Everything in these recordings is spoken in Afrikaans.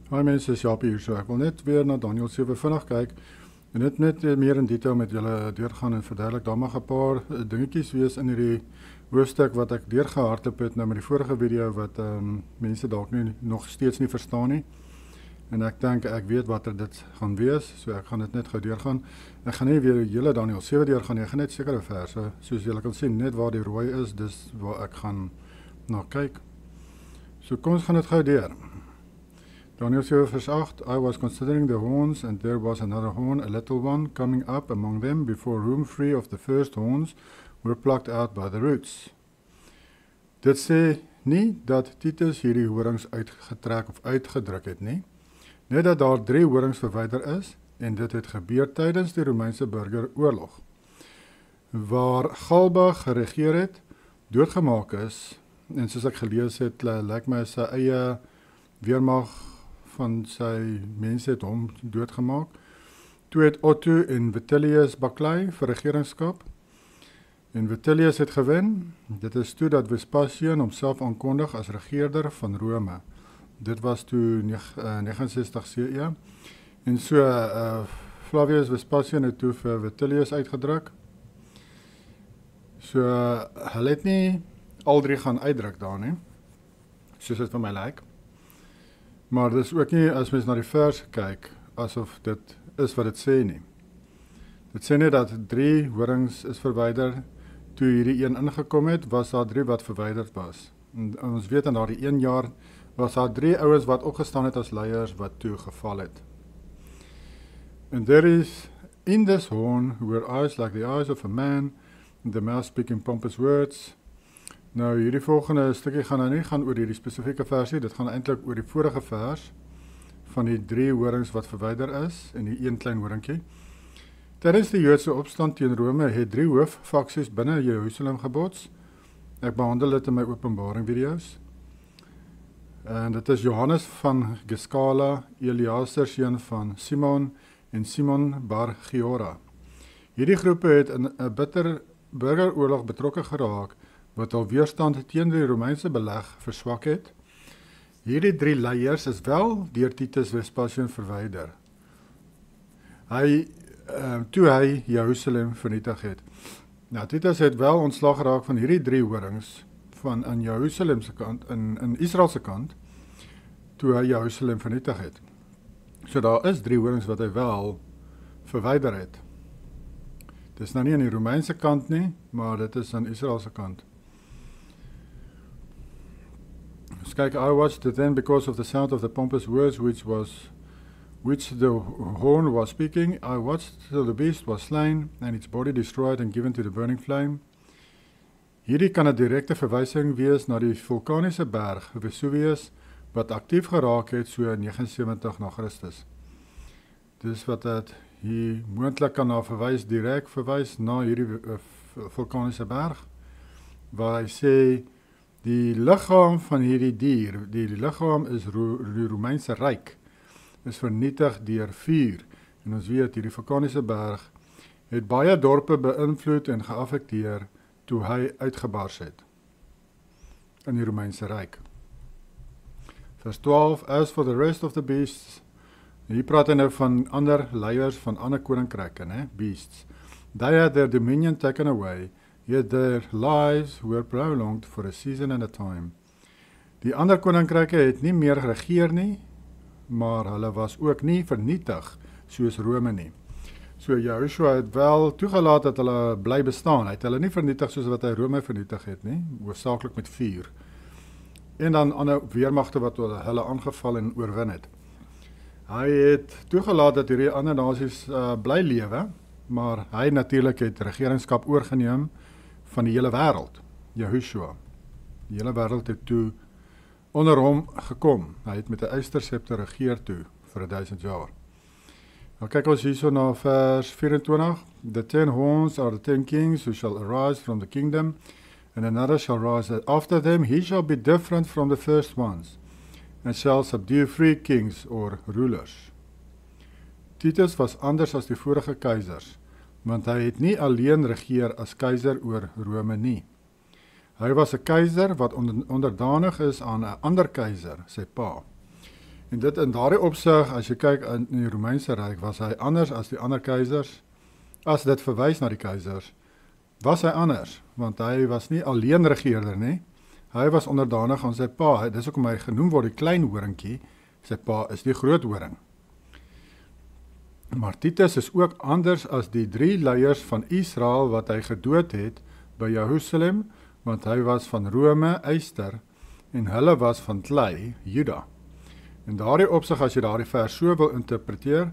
Hi mense, is Japie hier so. Ek wil net weer na Daniël 7 vinnig kyk en dit net meer in detail met julle deurgaan en verduidelik. Daar mag 'n paar dingetjies wees in hierdie hoofstuk wat ek deurgehardloop het nou met die vorige video wat mense dalk nog steeds nie verstaan nie. En ek dink ek weet watter dit gaan wees, so ek gaan dit net gou deurgaan. Ek gaan nie weer hele Daniël 7 deurgaan nie, ek gaan net sekere verse, soos julle kan sien, net waar die rooi is, dis waar ek gaan na kyk. So kom ons gaan dit gou deur. Daniel 7 vers 8, I was considering the horns, and there was another horn, a little one, coming up among them, before whom 3 of the first horns were plucked out by the roots. Dit sê nie dat Titus hierdie horings uitgetrek of uitgedruk het nie, net dat daar 3 horings verwyder is, en dit het gebeur tydens die Romeinse burgeroorlog, waar Galba geregeer het, doodgemaak is, en soos ek gelees het, lyk my sy eie weermag van sy mense het hom doodgemaak. Toe het Otto en Vitellius baklei vir regeringskap. En Vitellius het gewen. Dit is toe dat Vespasian homself aankondig as regeerder van Rome. Dit was toe 69 CE. En so Flavius Vespasian het toe vir Vitellius uitgedruk. So hulle het nie al 3 gaan uitdruk daar nie, soos dit vir my lyk. Maar dit is ook nie, as mens na die vers kyk, asof dit is wat dit sê nie. Dit sê nie dat 3 horings is verwyder. Toe hierdie een ingekom het, was daar 3 wat verwyderd was. En ons weet in daardie 1 jaar was daar 3 ouens wat opgestaan het as leiers wat toe geval het. And there is in this horn were eyes like the eyes of a man, and the mouth speaking pompous words. Nou, hierdie volgende stukkie gaan nou nie gaan oor hierdie spesifieke versie, dit gaan eintlik oor die vorige vers van die 3 horings wat verwyder is en die 1 klein horingkie. Tydens die Joodse opstand teen Rome het 3 hooffaksies binne Jerusalem gebots. Ek behandel dit in my openbaring video's. En dit is Johannes van Geskala, Eleazar seun van Simon en Simon bar Giora. Hierdie groepe het in 'n bitter burgeroorlog betrokke geraak wat al weerstand teen die Romeinse beleg verswak het. Hierdie 3 leiers is wel deur Titus Vespasian verwyder. Toe hy Jerusalem vernietig het. Nou, Titus het wel ontslag geraak van hierdie 3 horings van aan Jerusalem se kant, in Israel se kant, toe hy Jerusalem vernietig het. So daar is 3 horings wat hy wel verwyder het. Dit is nou nie aan die Romeinse kant nie, maar dit is aan Israel se kant. Kyk, I watched it then because of the sound of the pompous words which the horn was speaking. I watched till the beast was slain and its body destroyed and given to the burning flame. Hierdie kan 'n direkte verwysing wees na die vulkaniese berg Vesuvius wat aktief geraak het so 79 na Christus. Dis wat dit hier moontlik kan na direk verwys na hierdie vulkaniese berg waar hy sê die liggaam van hierdie dier, die liggaam is die Romeinse ryk, is vernietig deur vuur. En ons weet, hierdie vulkaniese berg het baie dorpe beïnvloed en geaffekteer toe hy uitgebars het in die Romeinse ryk. Vers 12, as for the rest of the beasts, hier praat hy nou van ander leiers van ander koninkryke, beasts. They had their dominion taken away, yet their lives were prolonged for a season and a time. Die ander koninkryke het nie meer geregeer nie, maar hulle was ook nie vernietig soos Rome nie. So Joshua het wel toegelaat dat hulle bly bestaan. Hy het hulle nie vernietig soos wat hy Rome vernietig het nie, hoofsaaklik met vuur. En dan ander weermagte wat hulle aangeval en oorwin het. Hy het toegelaat dat hierdie ander nasies bly lewe, maar hy natuurlik het regeringskap oorgeneem van die hele wêreld, Jehoshua. Die hele wêreld het toe onder hom gekom. Hy het met 'n eysterscepter regeer toe vir 1000 jaar. Nou kyk ons hierso na vers 24. The 10 horns are the 10 kings who shall arise from the kingdom, and another shall rise after them. He shall be different from the first ones, and shall subdue 3 kings or rulers. Titus was anders as die vorige keisers, want hy het nie alleen regeer as keiser oor Rome nie. Hy was 'n keiser wat onderdanig is aan 'n ander keiser, sy pa. En dit in daardie opsig, as jy kyk in die Romeinse Ryk, was hy anders as die ander keisers. As dit verwys na die keisers, was hy anders, want hy was nie alleen regeerder nie. Hy was onderdanig aan sy pa. Dis hoekom hy genoem word die klein horingkie. Sy pa is die groot horing. Maar Titus is ook anders as die 3 leiers van Israel wat hy gedood het by Jerusalem, want hy was van Rome, Eyster, en hulle was van klei, Juda. En daardie opsig, as jy daardie vers so wil interpreteer,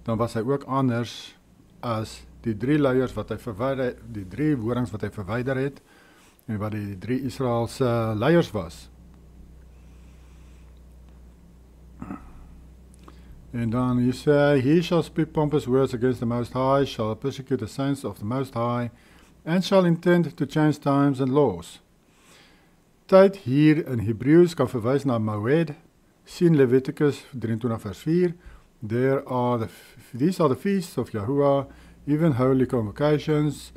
dan was hy ook anders as die 3 leiers wat hy verwyder, die 3 horings wat hy verwyder het, en wat die 3 Israelse leiers was. En dan hy sê, he shall speak pompous words against the Most High, shall persecute the saints of the Most High, and shall intend to change times and laws. Tyd hier in Hebreeus kan verwys na Moed, sien Leviticus 23 vers 4, these are the feasts of Yahuwah, even holy convocations,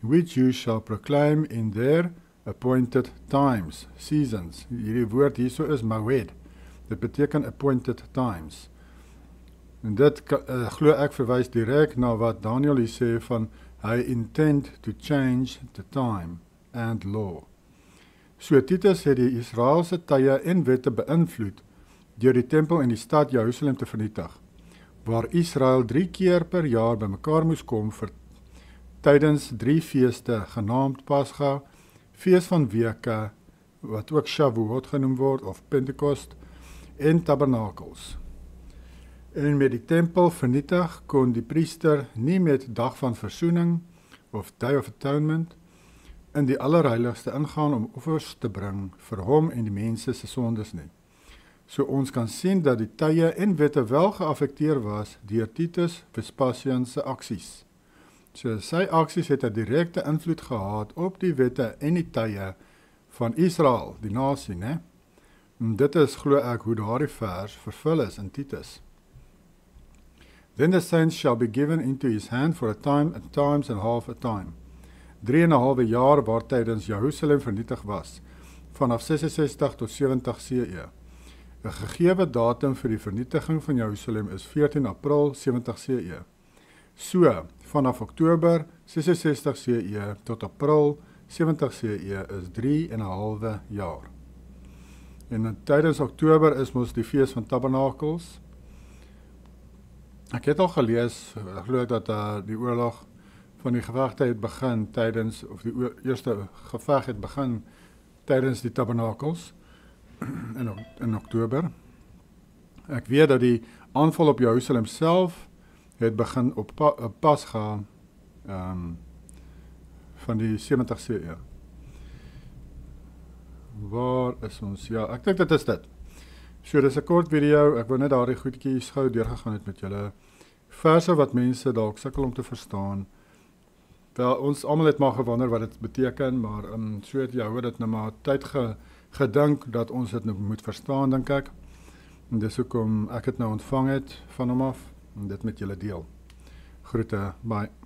which you shall proclaim in their appointed times, seasons. Hierdie woord hierso is Moed. Dit beteken appointed times. En dit glo ek verwys direk na wat Daniel hier sê van hy intend to change the time and law. So Titus het die Israelse tye en wette beïnvloed deur die tempel en die stad Jerusalem te vernietig, waar Israel 3 keer per jaar bymekaar moes kom vir tydens 3 feeste, genaamd Pascha, fees van weke, wat ook Shavuot genoem word, of Pentekost, en tabernakels. En met die tempel vernietig, kon die priester nie met dag van versoening, of Day of Atonement, in die allerheiligste ingaan om offers te bring vir hom en die mense se sondes nie. So ons kan sien dat die tye en wette wel geaffekteer was deur Titus Vespasian se aksies. So sy aksies het 'n direkte invloed gehad op die wette en die tye van Israel, die nasie, né? En dit is glo ek hoe daardie vers vervul is in Titus. Then the saints shall be given into his hand for a time and times and half a time. 3,5 jaar waar tydens Jerusalem vernietig was, vanaf 66 tot 70 CE. 'n Gegewe datum vir die vernietiging van Jerusalem is 14 April 70 CE. So, vanaf Oktober 66 CE tot April 70 CE is 3,5 jaar. En tydens Oktober is mos die fees van Tabernakels. Ek het al gelees, ek glo dat die oorlog van die gevegte het begin tydens, of die eerste geveg het begin tydens die Tabernakels in Oktober. Ek weet dat die aanval op Jerusalem self het begin op Pascha van die 70 CE. Waar is ons? Ja, ek dink dit is dit. So, dis 'n kort video, ek wil net daardie goedjies gou deurgegaan het met julle. Verse wat mense dalk sukkel om te verstaan. Wel, ons almal het maar gewonder wat dit beteken, maar so het Jahwe dit nou maar tyd gedink dat ons dit nou moet verstaan, dink ek. En dis hoekom ek het nou ontvang het van hom af, en dit met julle deel. Groete, bye.